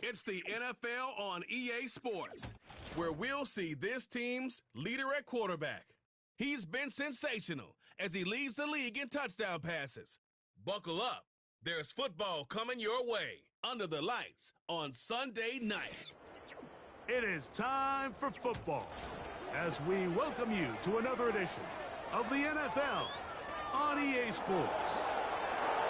It's the NFL on EA Sports, where we'll see this team's leader at quarterback. He's been sensational as he leads the league in touchdown passes. Buckle up. There's football coming your way under the lights on Sunday night. It is time for football as we welcome you to another edition of the NFL on EA Sports.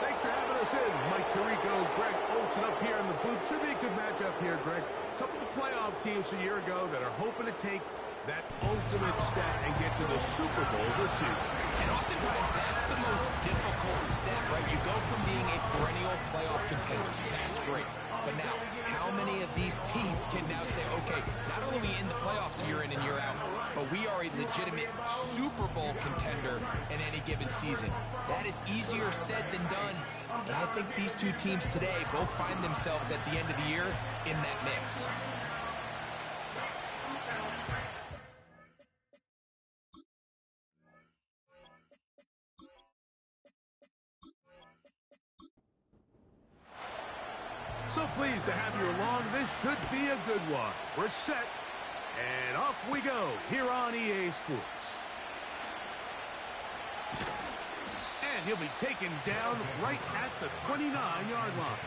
Thanks for having us in. Mike Tirico, Greg Olsen up here in the booth. Should be a good matchup here, Greg. A couple of playoff teams a year ago that are hoping to take that ultimate step and get to the Super Bowl this season. And oftentimes that's the most difficult step, right? You go from being a perennial playoff contender. That's great. But now, how many of these teams can now say, okay, not only are we in the playoffs year in and year out, but we are a legitimate Super Bowl contender in any given season. That is easier said than done. And I think these two teams today both find themselves at the end of the year in that mix. So pleased to have you along. This should be a good one. We're set, and off we go here on EA Sports. And he'll be taken down right at the 29-yard line.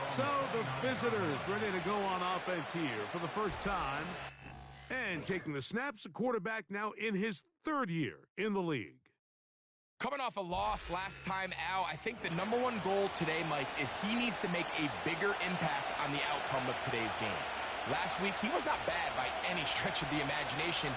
So the visitors ready to go on offense here for the first time. And taking the snaps, the quarterback now in his third year in the league. Coming off a loss last time out, I think the number one goal today, Mike, is he needs to make a bigger impact on the outcome of today's game. Last week, he was not bad by any stretch of the imagination,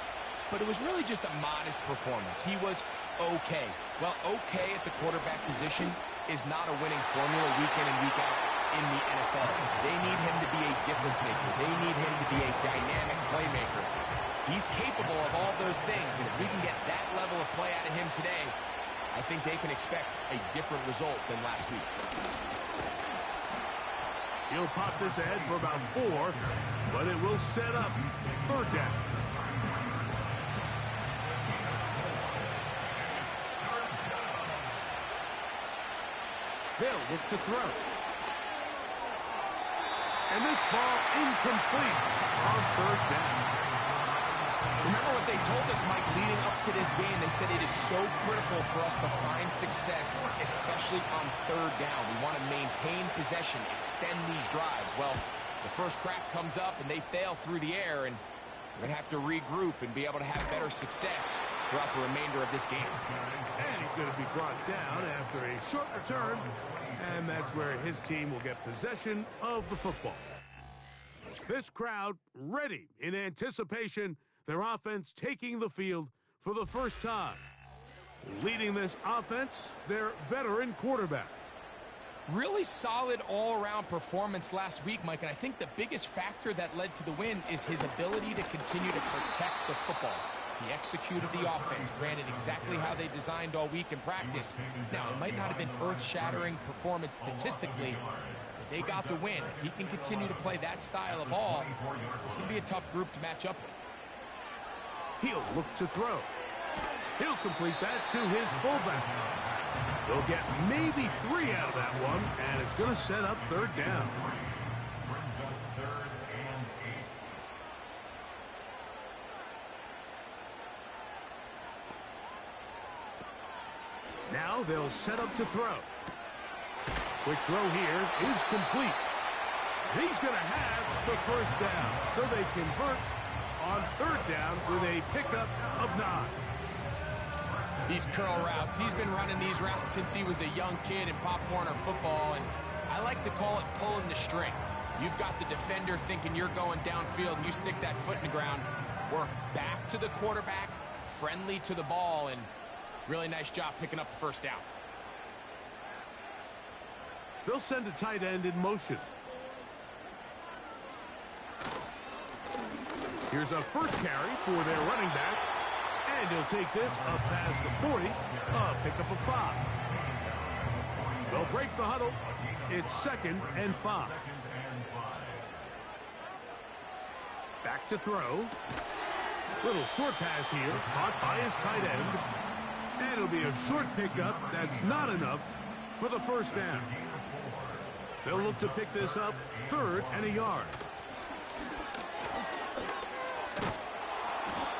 but it was really just a modest performance. He was okay. Well, okay at the quarterback position is not a winning formula week in and week out in the NFL. They need him to be a difference maker. They need him to be a dynamic playmaker. He's capable of all those things, and if we can get that level of play out of him today, I think they can expect a different result than last week. He'll pop this ahead for about 4, but it will set up third down. They'll look to throw. And this ball incomplete on third down. Remember what they told us, Mike, leading up to this game. They said it is so critical for us to find success, especially on third down. We want to maintain possession, extend these drives. Well, the first crack comes up, and they fail through the air, and we're going to have to regroup and be able to have better success throughout the remainder of this game. And he's going to be brought down after a short return, and that's where his team will get possession of the football. This crowd ready in anticipation. Their offense taking the field for the first time. Leading this offense, their veteran quarterback. Really solid all-around performance last week, Mike, and I think the biggest factor that led to the win is his ability to continue to protect the football. He executed the offense, ran it exactly how they designed all week in practice. Now, it might not have been earth-shattering performance statistically, but they got the win. If he can continue to play that style of ball, it's going to be a tough group to match up with. He'll look to throw. He'll complete that to his fullback. They'll get maybe 3 out of that one, and it's going to set up third down. Now they'll set up to throw. Quick throw here is complete. He's going to have the first down, so they convert on third down with a pickup of 9. These curl routes, he's been running these routes since he was a young kid in Pop Warner football, and I like to call it pulling the string. You've got the defender thinking you're going downfield, and you stick that foot in the ground, work back to the quarterback, friendly to the ball, and really nice job picking up the first down. They'll send a tight end in motion. Here's a first carry for their running back, and he'll take this up past the 40, a pickup of 5. They'll break the huddle. It's 2nd and 5. Back to throw. Little short pass here, caught by his tight end, and it'll be a short pickup that's not enough for the first down. They'll look to pick this up, 3rd and a yard.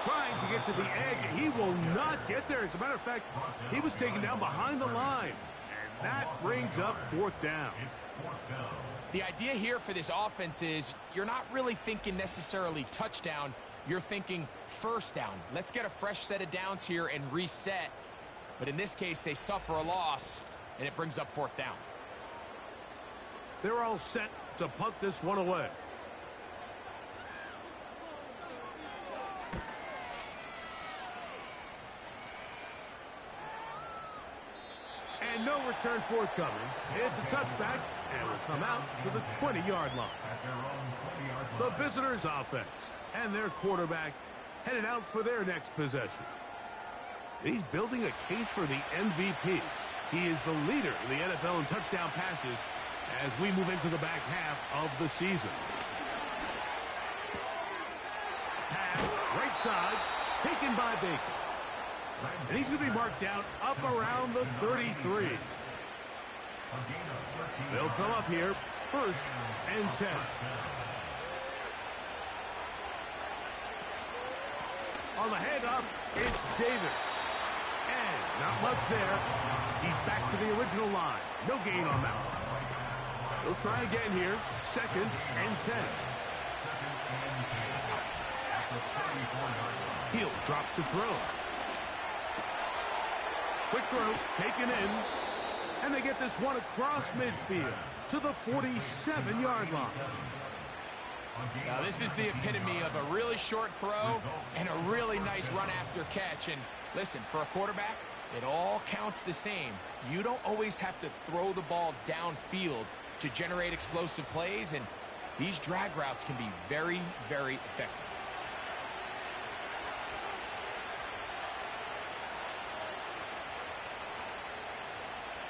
Trying to get to the edge. He will not get there. As a matter of fact, he was taken down behind the line. And that brings up 4th down. The idea here for this offense is you're not really thinking necessarily touchdown. You're thinking 1st down. Let's get a fresh set of downs here and reset. But in this case, they suffer a loss, and it brings up 4th down. They're all set to punt this one away. And no return forthcoming. It's a touchback, and will come out to the 20-yard line. The visitors' offense and their quarterback headed out for their next possession. He's building a case for the MVP. He is the leader in the NFL in touchdown passes as we move into the back half of the season. Pass, right side, taken by Baker. And he's going to be marked down up around the 33. They'll come up here, 1st and 10. On the handoff, it's Davis. And not much there. He's back to the original line. No gain on that one. They'll try again here, 2nd and 10. He'll drop to throw. Quick throw, taken in. And they get this one across midfield to the 47-yard line. Now, this is the epitome of a really short throw and a really nice run after catch. And listen, for a quarterback, it all counts the same. You don't always have to throw the ball downfield to generate explosive plays, and these drag routes can be very, very effective.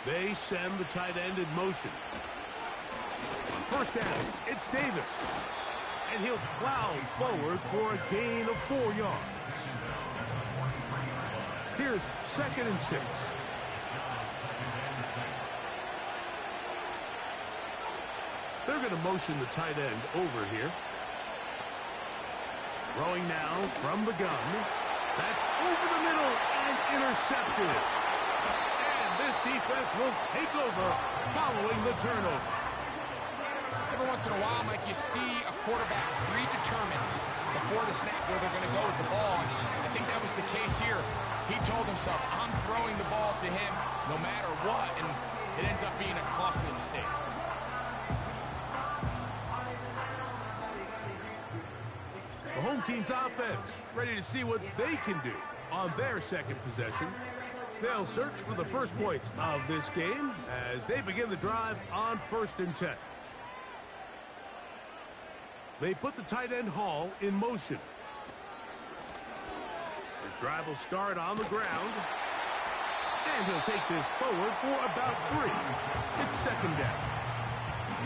They send the tight end in motion. On 1st down, it's Davis. And he'll plow forward for a gain of 4 yards. Here's 2nd and 6. They're going to motion the tight end over here. Throwing now from the gun. That's over the middle and intercepted. And this defense will take over following the turnover. Every once in a while, Mike, you see a quarterback predetermined before the snap where they're going to go with the ball. And I think that was the case here. He told himself, I'm throwing the ball to him no matter what, and it ends up being a costly mistake. The home team's offense ready to see what they can do on their 2nd possession. They'll search for the first points of this game as they begin the drive on 1st and 10. They put the tight end Hall in motion. His drive will start on the ground. And he'll take this forward for about 3. It's 2nd down.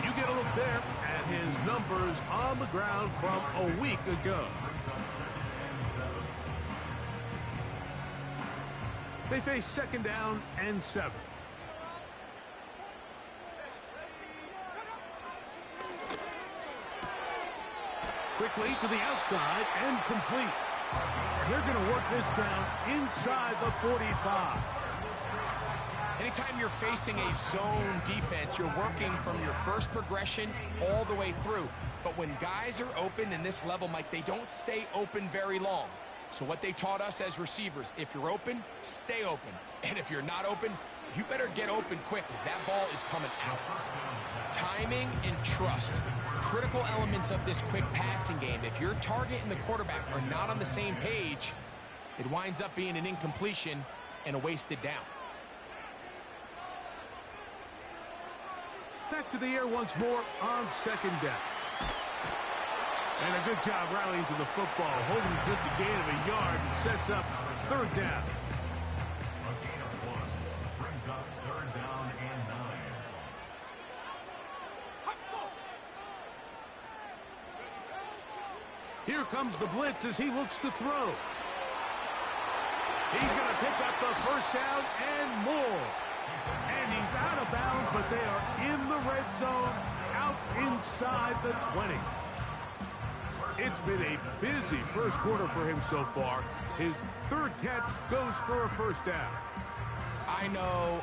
You get a look there at his numbers on the ground from a week ago. They face 2nd down and 7. Quickly to the outside and complete. They're going to work this down inside the 45. Anytime you're facing a zone defense, you're working from your first progression all the way through. But when guys are open in this level, Mike, they don't stay open very long. So what they taught us as receivers, if you're open, stay open. And if you're not open, you better get open quick because that ball is coming out. Timing and trust, critical elements of this quick passing game. If your target and the quarterback are not on the same page, it winds up being an incompletion and a wasted down. Back to the air once more on 2nd down. And a good job rallying to the football, holding just a gain of a yard and sets up 3rd down. A gain of 1 brings up 3rd down and 9. Here comes the blitz as he looks to throw. He's going to pick up the 1st down and more. And he's out of bounds, but they are in the red zone, out inside the 20. It's been a busy first quarter for him so far. His third catch goes for a first down. I know,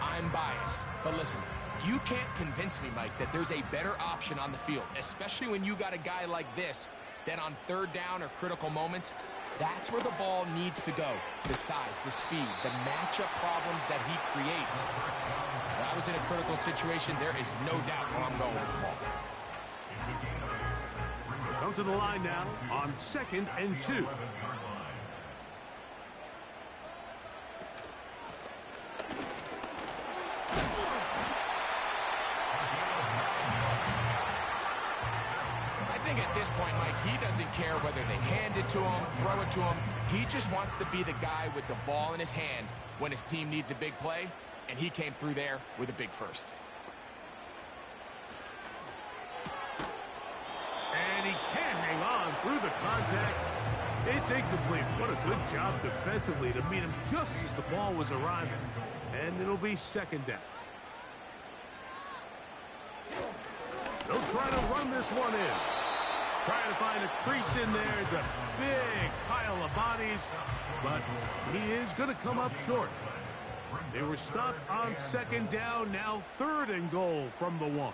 I'm biased. But listen, you can't convince me, Mike, that there's a better option on the field, especially when you got a guy like this, that on third down or critical moments, that's where the ball needs to go. The size, the speed, the matchup problems that he creates. If I was in a critical situation, there is no doubt where I'm going with the ball. Come to the line now on 2nd and 2. I think at this point, Mike, he doesn't care whether they hand it to him, throw it to him. He just wants to be the guy with the ball in his hand when his team needs a big play, and he came through there with a big first. And he can't hang on through the contact. It's incomplete. What a good job defensively to meet him just as the ball was arriving. And it'll be second down. They'll try to run this one in. Trying to find a crease in there. It's a big pile of bodies, but he is going to come up short. They were stopped on second down, now 3rd and goal from the 1.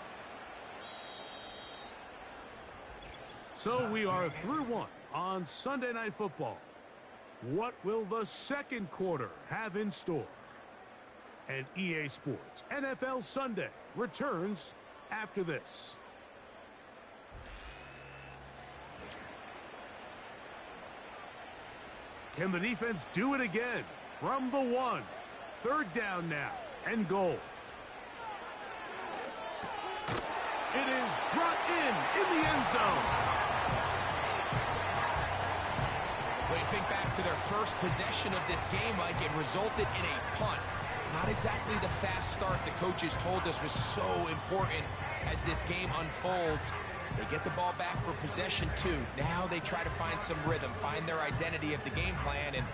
So we are through 1 on Sunday Night Football. What will the second quarter have in store? And EA Sports NFL Sunday returns after this. Can the defense do it again? From the 1. 3rd down now and goal. It is brought in the end zone. When you think back to their first possession of this game, Mike, it resulted in a punt. Not exactly the fast start the coaches told us was so important as this game unfolds. They get the ball back for possession 2. Now they try to find some rhythm, find their identity of the game plan, and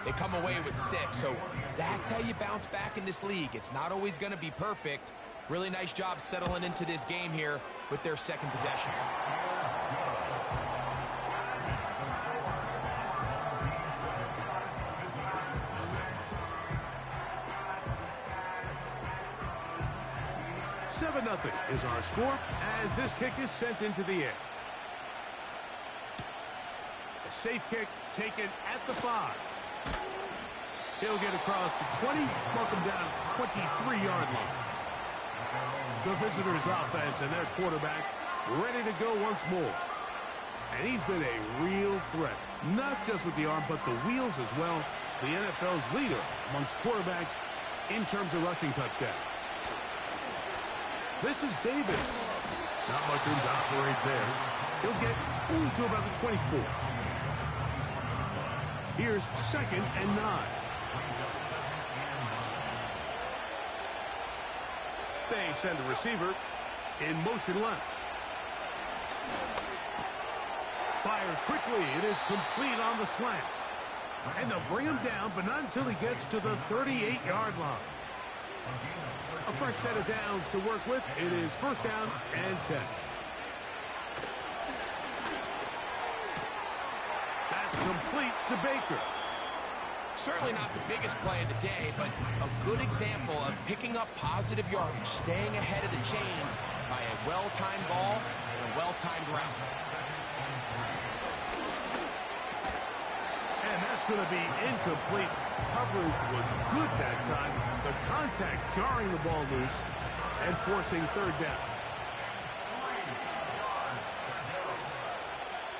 they come away with 6. So that's how you bounce back in this league. It's not always going to be perfect. Really nice job settling into this game here with their second possession. Nothing is our score as this kick is sent into the air. A safe kick taken at the 5. He'll get across the 20, mark him down 23-yard line. The visitors' offense and their quarterback ready to go once more. And he's been a real threat, not just with the arm, but the wheels as well. The NFL's leader amongst quarterbacks in terms of rushing touchdowns. This is Davis. Not much room to operate there. He'll get only to about the 24. Here's 2nd and 9. They send a receiver in motion left. Fires quickly. It is complete on the slant. And they'll bring him down, but not until he gets to the 38-yard line. A fresh set of downs to work with. It is 1st down and 10. That's complete to Baker. Certainly not the biggest play of the day, but a good example of picking up positive yardage, staying ahead of the chains by a well-timed ball and a well-timed route. And that's going to be incomplete. Coverage was good that time. The contact jarring the ball loose and forcing 3rd down.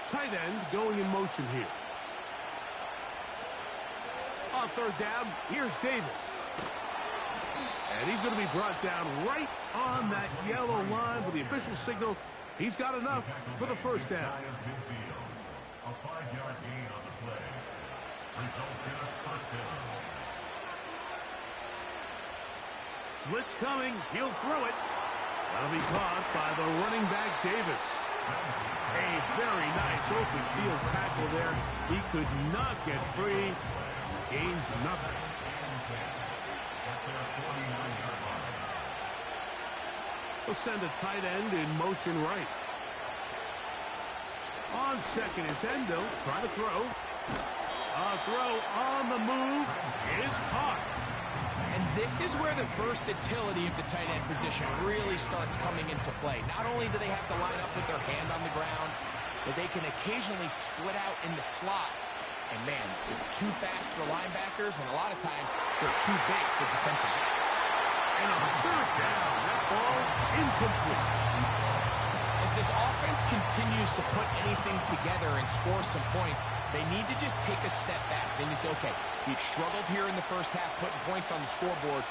Tight end going in motion here. On 3rd down, here's Davis. And he's going to be brought down right on that yellow line with the official signal. He's got enough for the 1st down. A 5-yard gain on the play. Results in a 1st down. Blitz coming. He'll throw it. That'll be caught by the running back, Davis. A very nice open field tackle there. He could not get free. Gains nothing. 49-yard line. We'll send a tight end in motion right. On 2nd and 10, they'll try to throw. A throw on the move is caught. And this is where the versatility of the tight end position really starts coming into play. Not only do they have to line up with their hand on the ground, but they can occasionally split out in the slot. And man, they're too fast for linebackers, and a lot of times they're too big for defensive backs. And on 3rd down, that ball incomplete. As this offense continues to put anything together and score some points, they need to just take a step back. Then you say, okay, we've struggled here in the first half putting points on the scoreboard.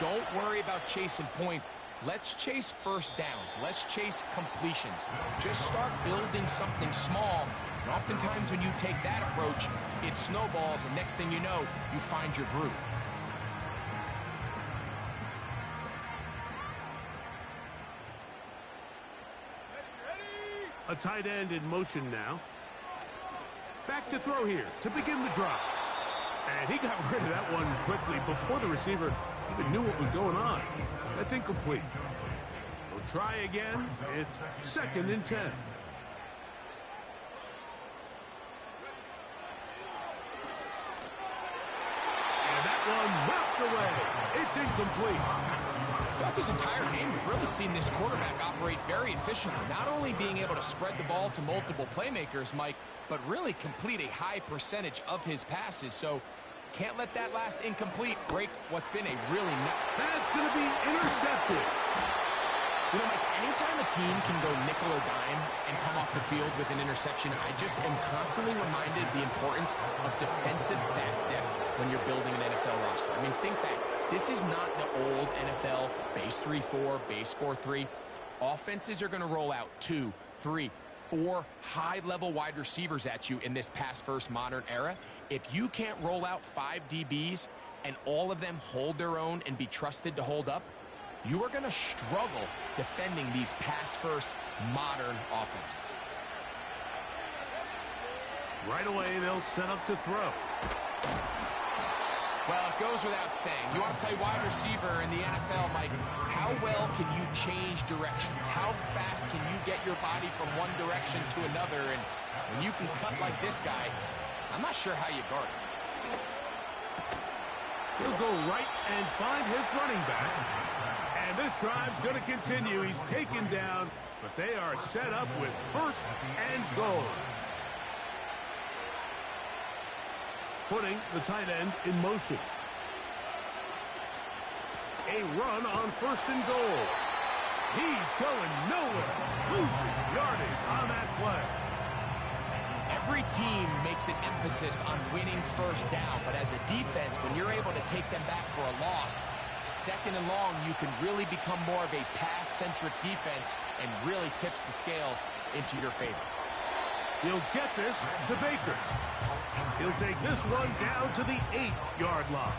Don't worry about chasing points. Let's chase first downs. Let's chase completions. Just start building something small. And oftentimes when you take that approach, it snowballs, and next thing you know, you find your groove. A tight end in motion now. Back to throw here to begin the drive. And he got rid of that one quickly before the receiver even knew what was going on. That's incomplete. We'll try again. It's 2nd and 10. And that one knocked away. It's incomplete. Throughout this entire game, we've really seen this quarterback operate very efficiently, not only being able to spread the ball to multiple playmakers, Mike, but really complete a high percentage of his passes. So can't let that last incomplete break what's been a really That's going to be intercepted. You know, Mike, anytime a team can go nickel or dime and come off the field with an interception, I just am constantly reminded of the importance of defensive back depth when you're building an NFL roster. I mean, think back. This is not the old NFL base 3-4, base 4-3. Offenses are going to roll out 2, 3, 4 high-level wide receivers at you in this pass-first modern era. If you can't roll out 5 DBs and all of them hold their own and be trusted to hold up, you are going to struggle defending these pass-first modern offenses. Right away, they'll set up to throw. Well, it goes without saying. You want to play wide receiver in the NFL, Mike, how well can you change directions? How fast can you get your body from one direction to another? And when you can cut like this guy, I'm not sure how you guard it. He'll go right and find his running back. And this drive's going to continue. He's taken down, but they are set up with 1st and goal. Putting the tight end in motion. A run on 1st and goal. He's going nowhere. Losing yardage on that play. Every team makes an emphasis on winning first down, but as a defense, when you're able to take them back for a loss, 2nd and long, you can really become more of a pass-centric defense and really tips the scales into your favor. He'll get this to Baker. He'll take this one down to the 8-yard line.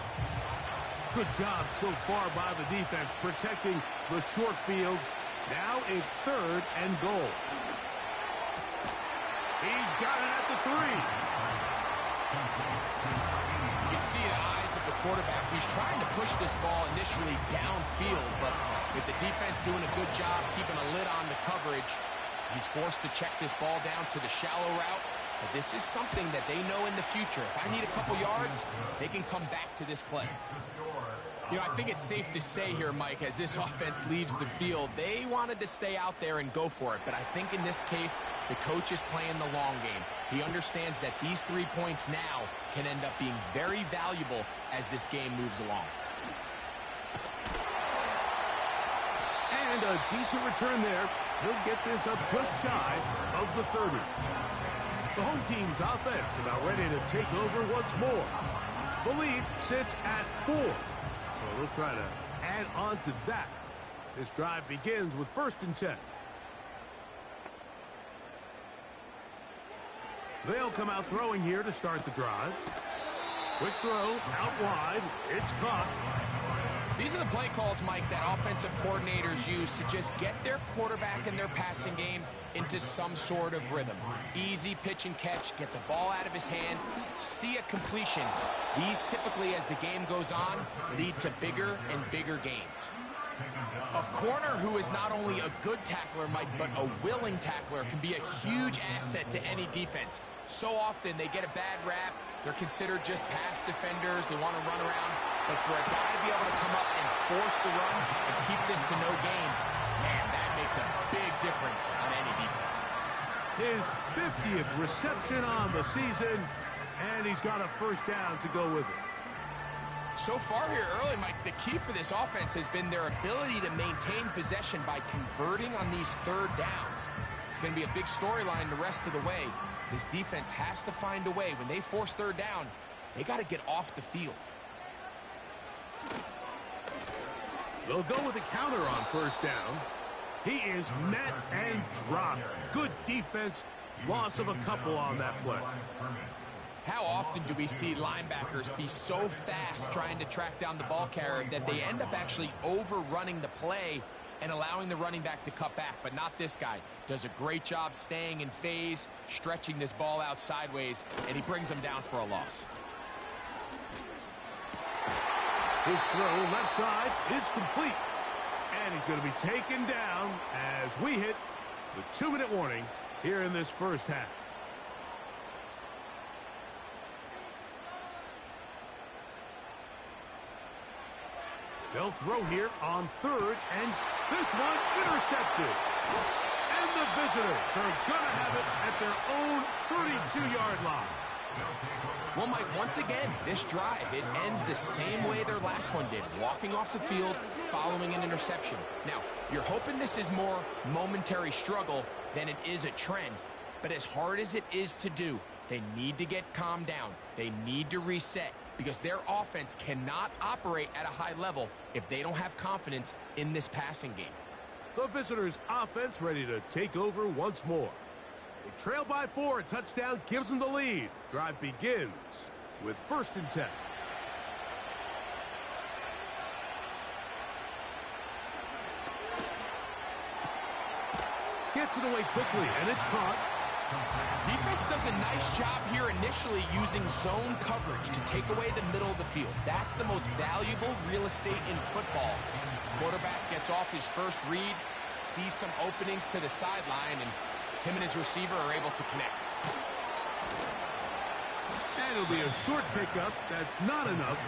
Good job so far by the defense protecting the short field. Now it's 3rd and goal. He's got it at the 3. You can see the eyes of the quarterback. He's trying to push this ball initially downfield, but with the defense doing a good job keeping a lid on the coverage, he's forced to check this ball down to the shallow route. But this is something that they know in the future. If I need a couple yards, they can come back to this play. You know, I think it's safe to say here, Mike, as this offense leaves the field, they wanted to stay out there and go for it. But I think in this case, the coach is playing the long game. He understands that these 3 points now can end up being very valuable as this game moves along. And a decent return there. He'll get this up just shy of the 30. The home team's offense about ready to take over once more. The lead sits at 4. So they'll try to add on to that. This drive begins with 1st and 10. They'll come out throwing here to start the drive. Quick throw out wide. It's caught. These are the play calls, Mike, that offensive coordinators use to just get their quarterback and their passing game into some sort of rhythm. Easy pitch and catch, get the ball out of his hand, see a completion. These typically, as the game goes on, lead to bigger and bigger gains. A corner who is not only a good tackler, Mike, but a willing tackler can be a huge asset to any defense. So often they get a bad rap. They're considered just pass defenders. They want to run around. But for a guy to be able to come up and force the run and keep this to no gain, man, that makes a big difference on any defense. His 50th reception on the season, and he's got a first down to go with it. So far here early, Mike, the key for this offense has been their ability to maintain possession by converting on these third downs. It's going to be a big storyline the rest of the way. This defense has to find a way. When they force third down, they got to get off the field. They'll go with a counter on first down. He is met and dropped. Good defense. Loss of a couple on that play. How often do we see linebackers be so fast trying to track down the ball carrier that they end up actually overrunning the play and allowing the running back to cut back? But not this guy. Does a great job staying in phase, stretching this ball out sideways, and he brings them down for a loss. His throw left side is complete. And he's going to be taken down as we hit the 2-minute warning here in this first half. They'll throw here on third, and this one intercepted. And the visitors are going to have it at their own 32-yard line. Well, Mike, once again, this drive, it ends the same way their last one did, walking off the field following an interception. Now, you're hoping this is more momentary struggle than it is a trend, but as hard as it is to do, they need to get calmed down. They need to reset because their offense cannot operate at a high level if they don't have confidence in this passing game. The visitors' offense ready to take over once more. They trail by 4. A touchdown gives them the lead. Drive begins with 1st and 10. Gets it away quickly, and it's caught. Defense does a nice job here initially using zone coverage to take away the middle of the field. That's the most valuable real estate in football. Quarterback gets off his first read, sees some openings to the sideline, and him and his receiver are able to connect. And it'll be a short pickup. That's not enough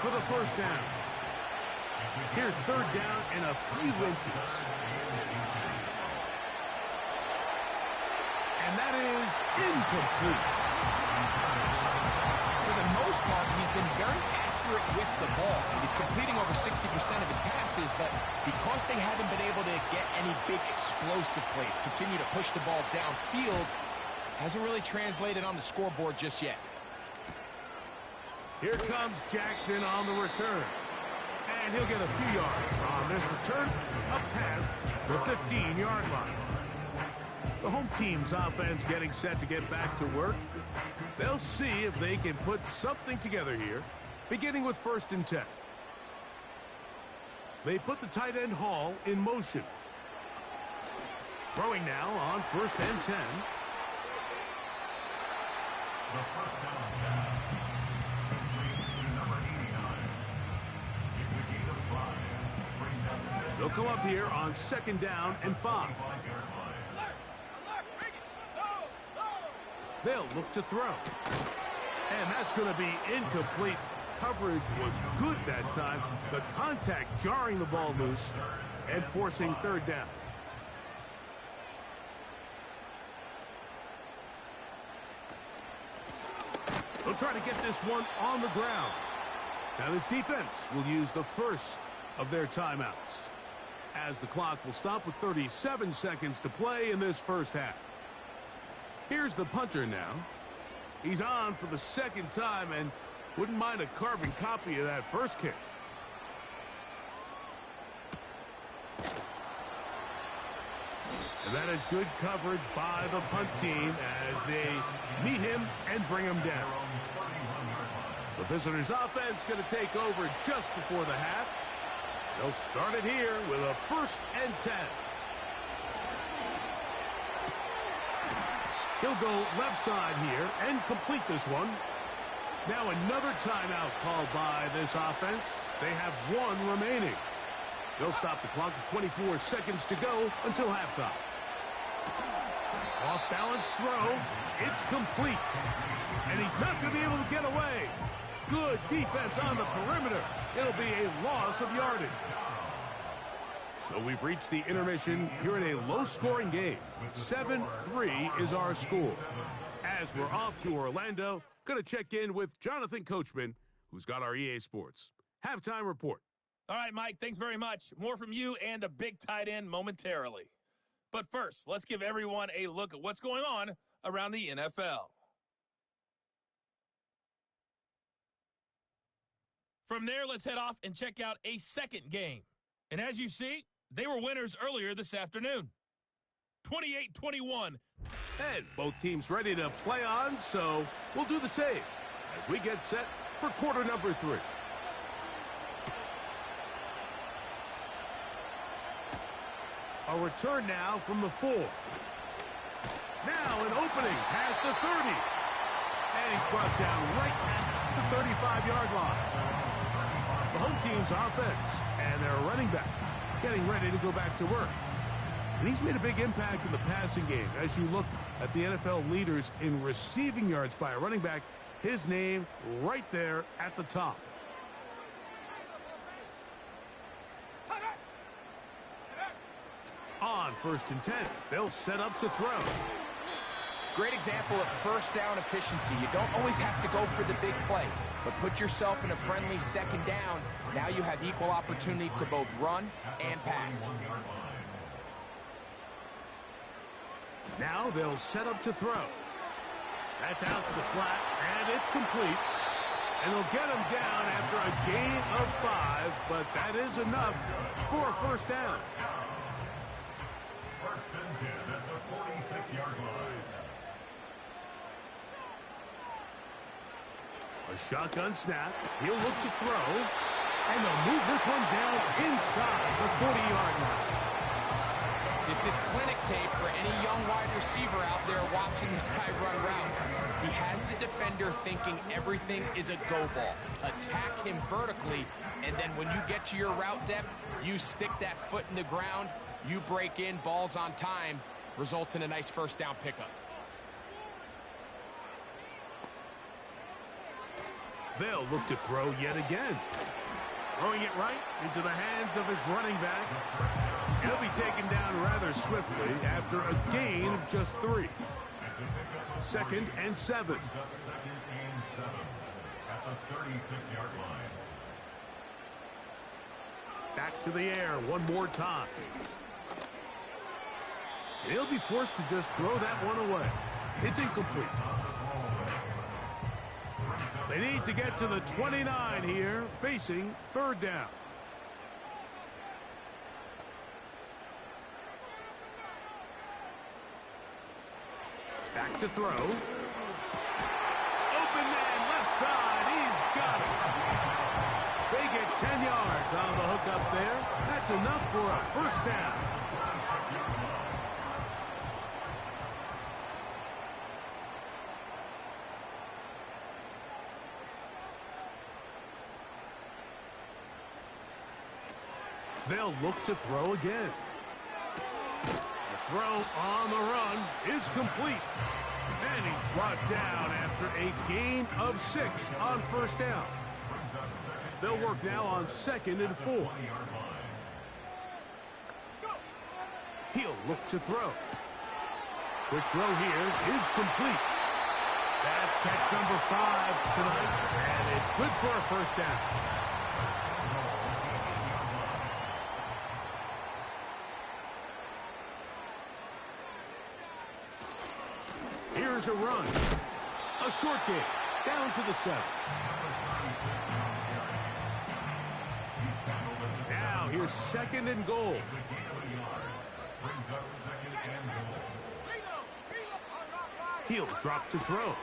for the first down. Here's third down and a few inches. And that is incomplete. For the most part, he's been very accurate with the ball. He's completing over 60% of his passes, but because they haven't been able to get any big explosive plays, continue to push the ball downfield, hasn't really translated on the scoreboard just yet. Here comes Jackson on the return. And he'll get a few yards on this return up past the 15-yard line. The home team's offense getting set to get back to work. They'll see if they can put something together here, beginning with 1st and 10. They put the tight end Hall in motion. Throwing now on 1st and 10. The first down pass, complete to number 89. It's a gain of 5. Brings up 7. They'll come up here on 2nd down and 5. They'll look to throw. And that's going to be incomplete. Coverage was good that time. The contact jarring the ball loose and forcing 3rd down. They'll try to get this one on the ground. Now this defense will use the first of their timeouts, as the clock will stop with 37 seconds to play in this first half. Here's the punter now. He's on for the 2nd time and wouldn't mind a carbon copy of that first kick. And that is good coverage by the punt team as they meet him and bring him down. The visitors' offense going to take over just before the half. They'll start it here with a 1st and 10. He'll go left side here and complete this one. Now another timeout called by this offense. They have 1 remaining. They'll stop the clock at 24 seconds to go until halftime. Off-balance throw. It's complete. And he's not going to be able to get away. Good defense on the perimeter. It'll be a loss of yardage. So we've reached the intermission here in a low-scoring game. 7-3 is our score. As we're off to Orlando, going to check in with Jonathan Coachman, who's got our EA Sports halftime report. All right, Mike, thanks very much. More from you and a big tight end momentarily. But first, let's give everyone a look at what's going on around the NFL. From there, let's head off and check out a second game. And as you see, they were winners earlier this afternoon. 28-21. And both teams ready to play on, so we'll do the same as we get set for quarter number 3. A return now from the 4. Now an opening past the 30. And he's brought down right at the 35-yard line. The home team's offense and their running back getting ready to go back to work. And he's made a big impact in the passing game. As you look at the NFL leaders in receiving yards by a running back, his name right there at the top. On 1st and 10, they'll set up to throw. Great example of first down efficiency. You don't always have to go for the big play, but put yourself in a friendly second down. Now you have equal opportunity to both run and pass. Now they'll set up to throw. That's out to the flat, and it's complete. And they'll get him down after a gain of 5, but that is enough for a first down. 1st and 10 at the 46-yard line. A shotgun snap. He'll look to throw. And they'll move this one down inside the 40-yard line. This is clinic tape for any young wide receiver out there watching this guy run routes. He has the defender thinking everything is a go ball. Attack him vertically, and then when you get to your route depth, you stick that foot in the ground, you break in, balls on time, results in a nice first down pickup. They'll look to throw yet again. Throwing it right into the hands of his running back. He'll be taken down rather swiftly after a gain of just 3. 2nd and 7. At the 36-yard line. Back to the air one more time. He'll be forced to just throw that one away. It's incomplete. They need to get to the 29 here, facing 3rd down. Back to throw. Open man left side. He's got it. They get 10 yards on the hook up there. That's enough for a first down. They'll look to throw again. The throw on the run is complete. And he's brought down after a gain of 6 on first down. They'll work now on 2nd and 4. He'll look to throw. Quick throw here is complete. That's catch number 5 tonight, and it's good for a first down. Here's a run. A short game. Down to the 7. Now here's 2nd and goal. He'll drop to throw.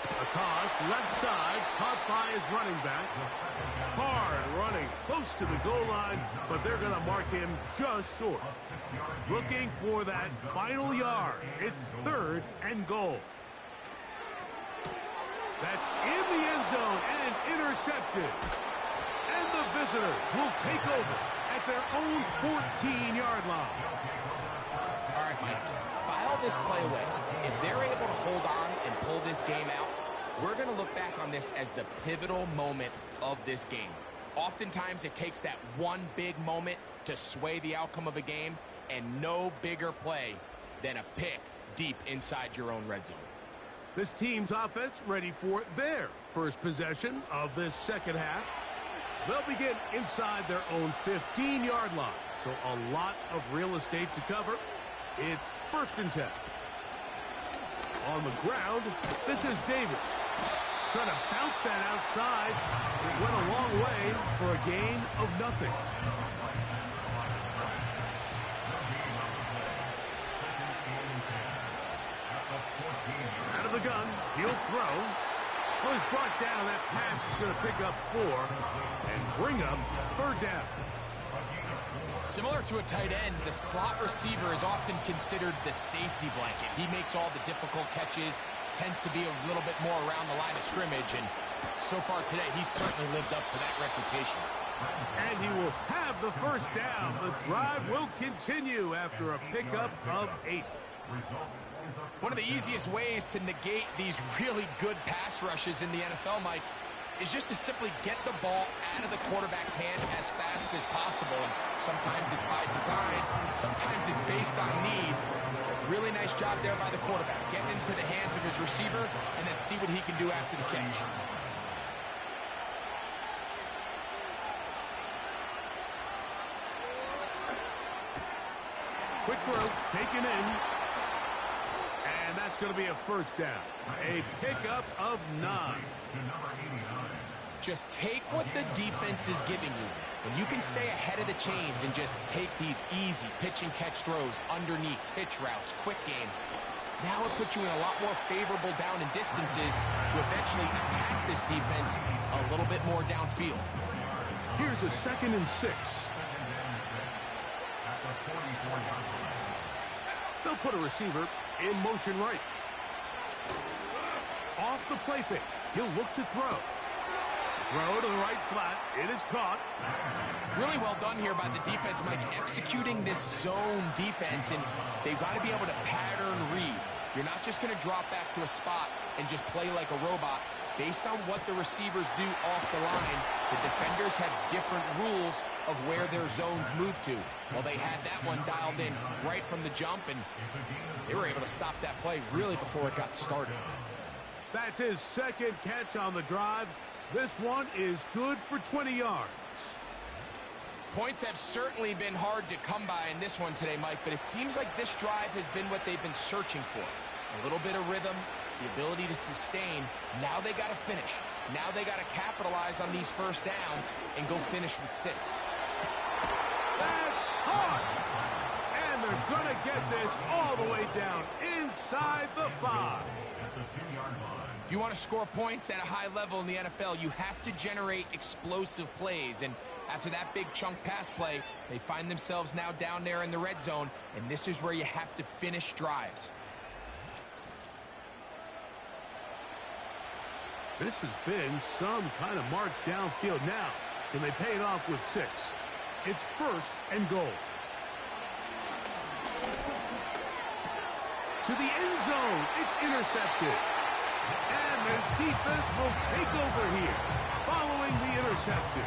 A toss, left side, caught by his running back. Hard running, close to the goal line, but they're going to mark him just short. Looking for that final yard. It's 3rd and goal. That's in the end zone and intercepted. And the visitors will take over at their own 14-yard line. All right, Mike, file this play away. If they're able to hold on and pull this game out, we're going to look back on this as the pivotal moment of this game. Oftentimes, it takes that one big moment to sway the outcome of a game, and no bigger play than a pick deep inside your own red zone. This team's offense ready for their first possession of this second half. They'll begin inside their own 15-yard line, so a lot of real estate to cover. It's 1st and 10. On the ground, this is Davis. Trying to bounce that outside. It went a long way for a gain of nothing. Out of the gun, he'll throw. Well, he's brought down. That pass is going to pick up 4 and bring up 3rd down. Similar to a tight end, the slot receiver is often considered the safety blanket. He makes all the difficult catches, tends to be a little bit more around the line of scrimmage, and so far today, he's certainly lived up to that reputation. And he will have the first down. The drive will continue after a pickup of 8. One of the easiest ways to negate these really good pass rushes in the NFL, Mike, is just to simply get the ball out of the quarterback's hand as fast as possible. And sometimes it's by design, sometimes it's based on need. Really nice job there by the quarterback, getting into the hands of his receiver and then see what he can do after the catch. Quick throw, taken in. And that's going to be a first down. A pickup of 9. Just take what the defense is giving you. When you can stay ahead of the chains and just take these easy pitch and catch throws underneath, pitch routes, quick game, now it puts you in a lot more favorable down and distances to eventually attack this defense a little bit more downfield. Here's a 2nd and 6. They'll put a receiver in motion right. Off the play fake. He'll look to throw. Throw to the right flat. It is caught. Really well done here by the defense, Mike, executing this zone defense, and they've got to be able to pattern read. You're not just going to drop back to a spot and just play like a robot. Based on what the receivers do off the line, the defenders have different rules of where their zones move to. Well, they had that one dialed in right from the jump, and they were able to stop that play really before it got started. That's his 2nd catch on the drive. This one is good for 20 yards. Points have certainly been hard to come by in this one today, Mike, but it seems like this drive has been what they've been searching for. A little bit of rhythm, the ability to sustain. Now they got to finish. Now they got to capitalize on these first downs and go finish with 6. That's hard. And they're going to get this all the way down inside the 5. If you want to score points at a high level in the NFL, you have to generate explosive plays. And after that big chunk pass play, they find themselves now down there in the red zone, and this is where you have to finish drives. This has been some kind of march downfield now. Can they pay it off with 6? It's 1st and goal. To the end zone. It's intercepted. And this defense will take over here following the interception.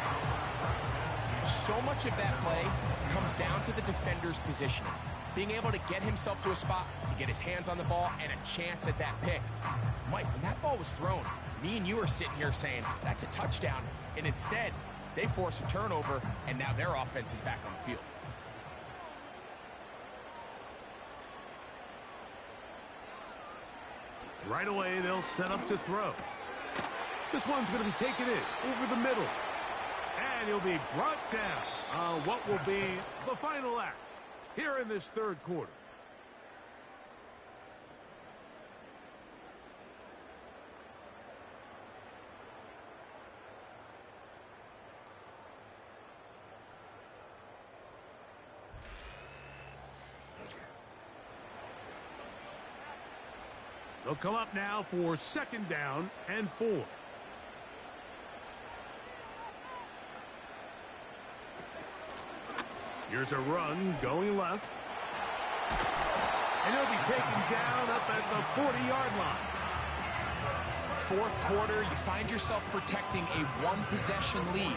So much of that play comes down to the defender's positioning. Being able to get himself to a spot, to get his hands on the ball, and a chance at that pick. Mike, when that ball was thrown, me and you are sitting here saying, that's a touchdown. And instead, they force a turnover, and now their offense is back on the field. Right away, they'll set up to throw. This one's going to be taken in over the middle. And he'll be brought down on what will be the final act here in this 3rd quarter. They'll come up now for 2nd down and 4. Here's a run going left. And he'll be taken down up at the 40-yard line. 4th quarter, you find yourself protecting a one-possession lead.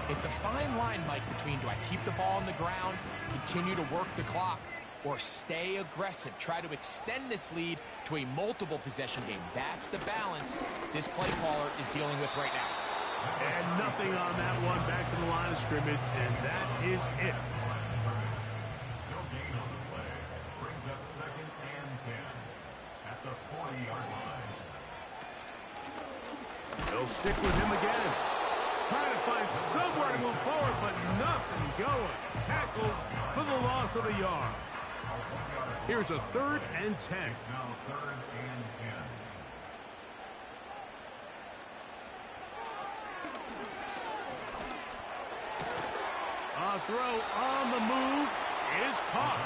It's a fine line, Mike, between do I keep the ball on the ground, continue to work the clock, or stay aggressive, try to extend this lead to a multiple possession game. That's the balance this play caller is dealing with right now. And nothing on that one, back to the line of scrimmage, and that is it. No gain on the play. Brings up 2nd and 10 at the 40-yard line. They'll stick with him again. Trying to find somewhere to move forward, but nothing going. Tackled for the loss of a yard. Here's a 3rd and 10. It's now 3rd and 10. A throw on the move is caught.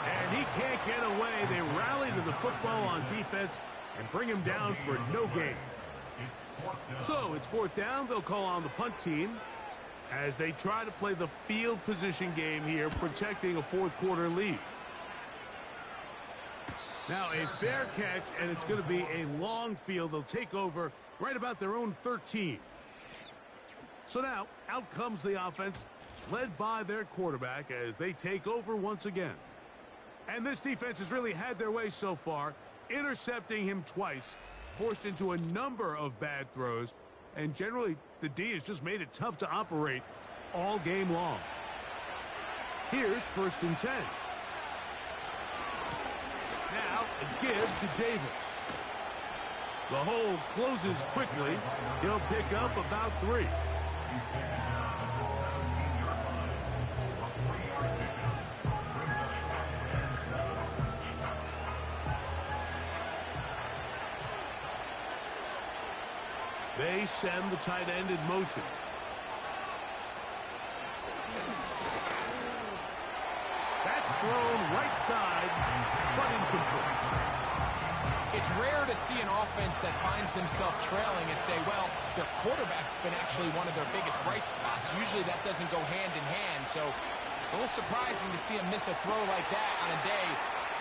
And he can't get away. They rally to the football on defense and bring him down for no gain. So it's 4th down. They'll call on the punt team as they try to play the field position game here, protecting a 4th quarter lead. Now a fair catch, and it's going to be a long field. They'll take over right about their own 13. So now out comes the offense, led by their quarterback, as they take over once again. And this defense has really had their way so far, intercepting him twice, forced into a number of bad throws, and generally the D has just made it tough to operate all game long. Here's 1st and 10. Now a give to Davis. The hole closes quickly. He'll pick up about 3. They send the tight end in motion. That's thrown right side, but incomplete. It's rare to see an offense that finds themselves trailing and say, well, their quarterback's been actually one of their biggest bright spots. Usually that doesn't go hand in hand, so it's a little surprising to see him miss a throw like that on a day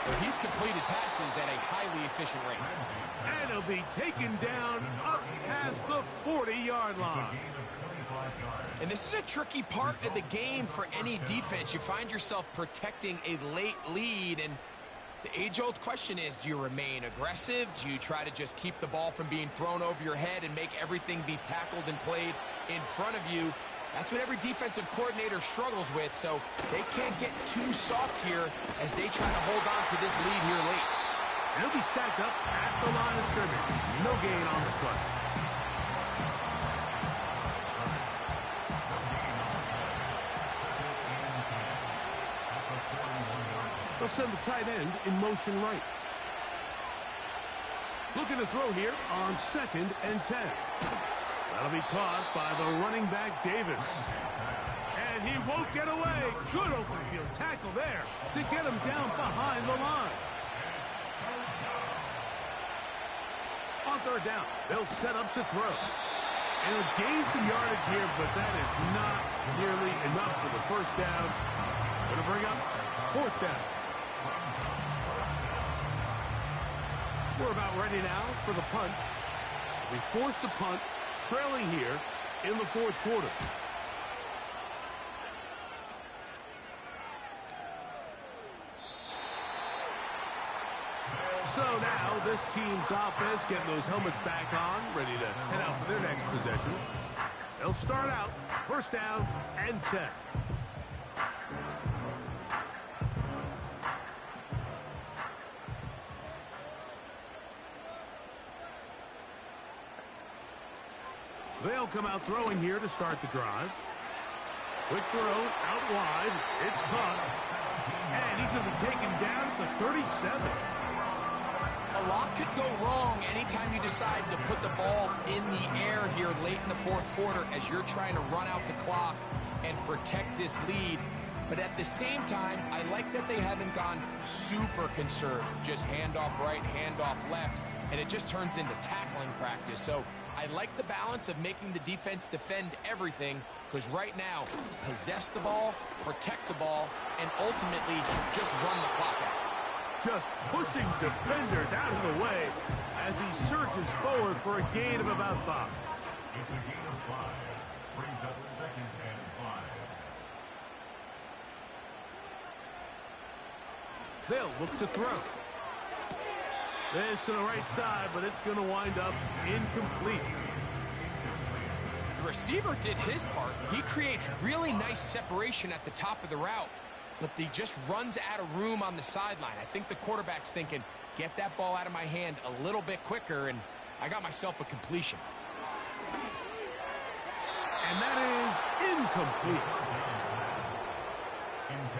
where he's completed passes at a highly efficient rate. And he'll be taken down up past the 40-yard line. And this is a tricky part of the game for any defense. You find yourself protecting a late lead, and the age-old question is, do you remain aggressive? Do you try to just keep the ball from being thrown over your head and make everything be tackled and played in front of you? That's what every defensive coordinator struggles with, so they can't get too soft here as they try to hold on to this lead here late. And he'll be stacked up at the line of scrimmage. No gain on the play. They'll send the tight end in motion right. Looking to throw here on 2nd and 10. That'll be caught by the running back, Davis. And he won't get away. Good open field tackle there to get him down behind the line. On 3rd down, they'll set up to throw. And he'll gain some yardage here, but that is not nearly enough for the 1st down. It's going to bring up 4th down. We're about ready now for the punt. We forced a punt, trailing here in the 4th quarter. So now this team's offense getting those helmets back on, ready to head out for their next possession. They'll start out 1st down and 10. They'll come out throwing here to start the drive. Quick throw out wide. It's caught. And he's going to be taken down at the 37. A lot could go wrong anytime you decide to put the ball in the air here late in the 4th quarter as you're trying to run out the clock and protect this lead. But at the same time, I like that they haven't gone super conservative. Just handoff right, handoff left. and it just turns into tackling practice. So I like the balance of making the defense defend everything, because right now, possess the ball, protect the ball, and ultimately just run the clock out. Just pushing defenders out of the way as he surges forward for a gain of about 5. It's a gain of 5. Brings up 2nd and 5. They'll look to throw. This to the right side, but it's going to wind up incomplete. The receiver did his part. He creates really nice separation at the top of the route, but he just runs out of room on the sideline. I think the quarterback's thinking, get that ball out of my hand a little bit quicker, and I got myself a completion. And that is incomplete.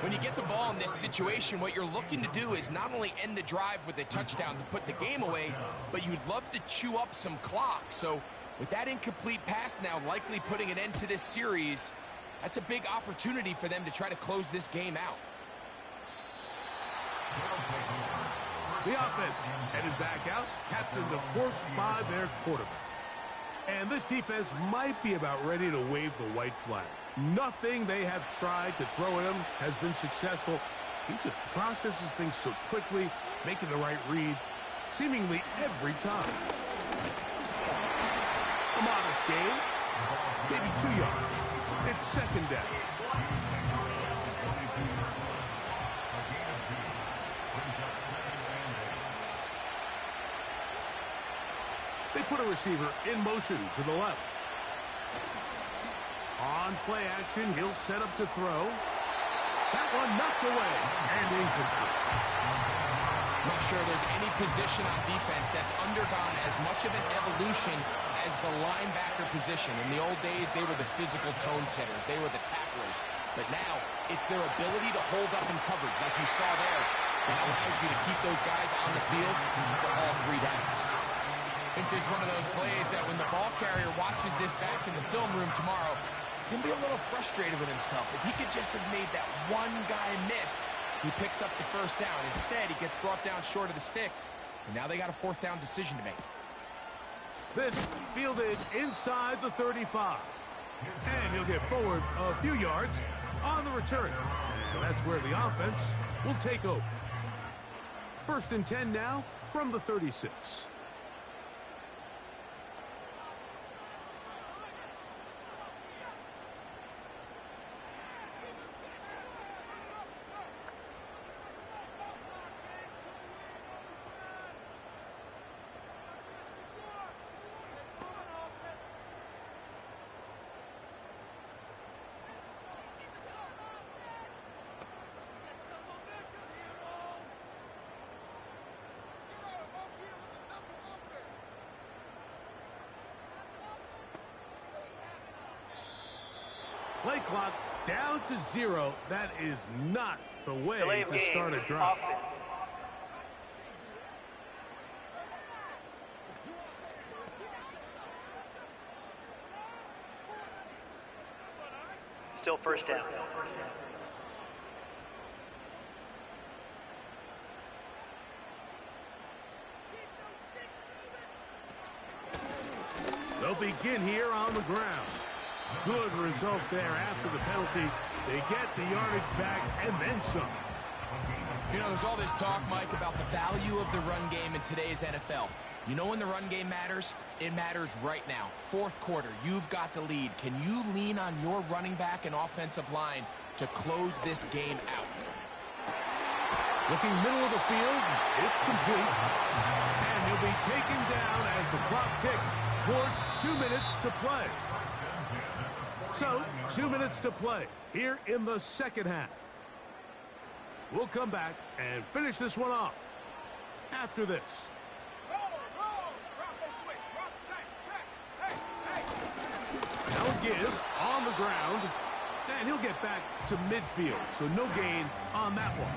When you get the ball in this situation, what you're looking to do is not only end the drive with a touchdown to put the game away, but you'd love to chew up some clock. So with that incomplete pass now likely putting an end to this series, that's a big opportunity for them to try to close this game out. The offense headed back out, captained, of course, by their quarterback. And this defense might be about ready to wave the white flag. Nothing they have tried to throw at him has been successful. He just processes things so quickly, making the right read, seemingly every time. A modest gain, maybe 2 yards. It's 2nd down. They put a receiver in motion to the left. On play action, he'll set up to throw. That one knocked away and incomplete. I'm not sure there's any position on defense that's undergone as much of an evolution as the linebacker position. In the old days, they were the physical tone setters. They were the tacklers. But now, it's their ability to hold up in coverage, like you saw there, that allows you to keep those guys on the field for all 3 downs. I think there's one of those plays that when the ball carrier watches this back in the film room tomorrow, he's going to be a little frustrated with himself. If he could just have made that one guy miss, he picks up the 1st down. Instead, he gets brought down short of the sticks, and now they got a 4th down decision to make. This fielded inside the 35. And he'll get forward a few yards on the return. And that's where the offense will take over. 1st and 10 now from the 36. Play clock down to 0. That is not the way to start a drive. Still 1st down. They'll begin here on the ground. Good result there after the penalty. They get the yardage back and then some. You know, there's all this talk, Mike, about the value of the run game in today's NFL. You know when the run game matters? It matters right now. 4th quarter, you've got the lead. Can you lean on your running back and offensive line to close this game out? Looking middle of the field, it's complete. And he'll be taken down as the clock ticks towards 2 minutes to play. So, 2 minutes to play here in the 2nd half. We'll come back and finish this one off after this. Now a give on the ground, and he'll get back to midfield, so no gain on that one.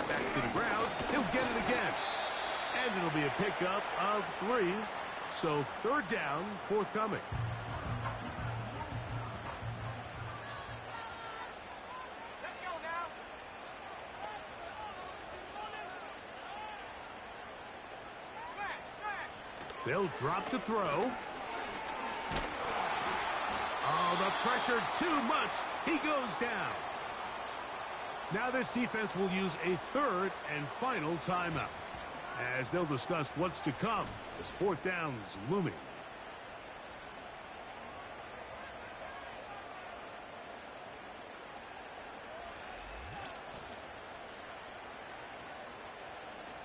Back to the ground, he'll get it again. And it'll be a pickup of 3, so 3rd down forthcoming. They'll drop to throw. Oh, the pressure too much. He goes down. Now this defense will use a third and final timeout, as they'll discuss what's to come as fourth down's looming.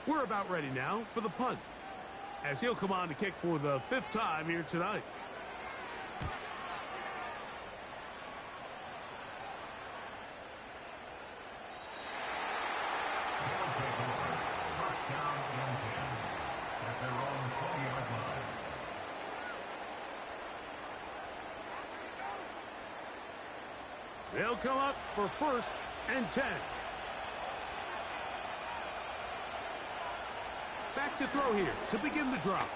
We're about ready now for the punt, as he'll come on to kick for the 5th time here tonight. First down and 10 at their own 20-yard line. They'll come up for 1st and 10. Back to throw here to begin the drop.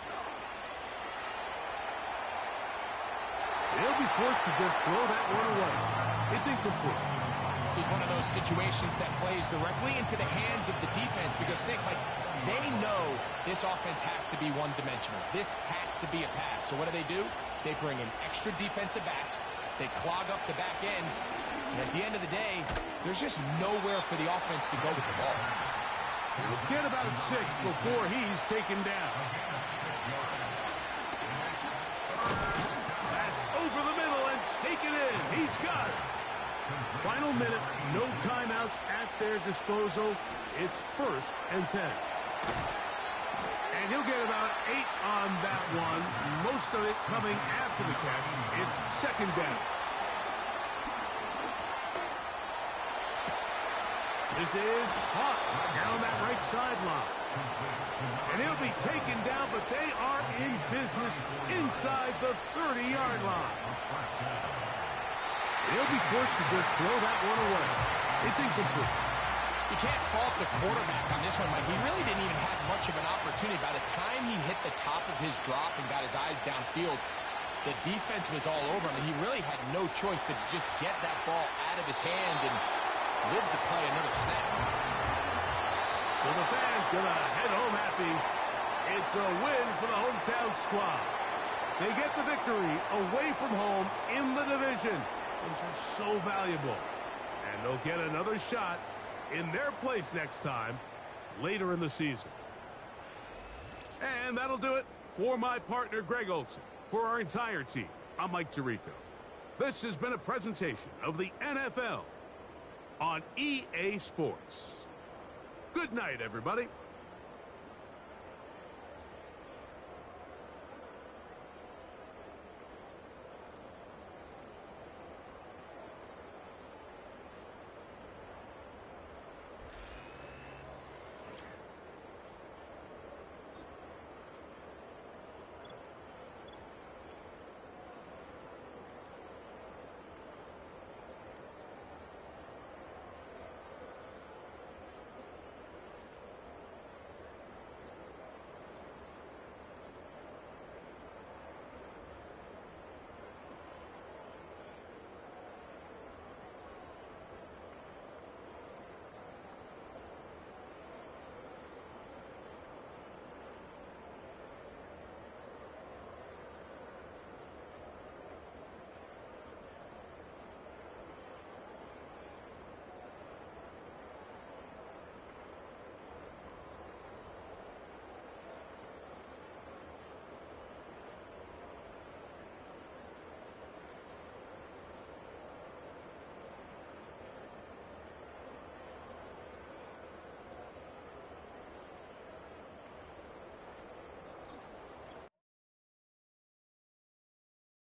They'll be forced to just throw that one away. It's incomplete. This is one of those situations that plays directly into the hands of the defense because they know this offense has to be one-dimensional. This has to be a pass. So what do? They bring in extra defensive backs. They clog up the back end. And at the end of the day, there's just nowhere for the offense to go with the ball. He'll get about 6 before he's taken down. That's over the middle and taken in. He's got it. Final minute, no timeouts at their disposal. It's 1st and 10. And he'll get about 8 on that one. Most of it coming after the catch. It's 2nd down. This is hot down that right sideline. And he'll be taken down, but they are in business inside the 30-yard line. He'll be forced to just throw that one away. It's incomplete. You can't fault the quarterback on this one, Mike. He really didn't even have much of an opportunity. By the time he hit the top of his drop and got his eyes downfield, the defense was all over him, and he really had no choice but to just get that ball out of his hand and live to play another snap. So the fans gonna head home happy. It's a win for the hometown squad. They get the victory away from home in the division. Those are so valuable. And they'll get another shot in their place next time, later in the season. And that'll do it for my partner, Greg Olson. For our entire team, I'm Mike Tirico. This has been a presentation of the NFL on EA Sports. Good night, everybody.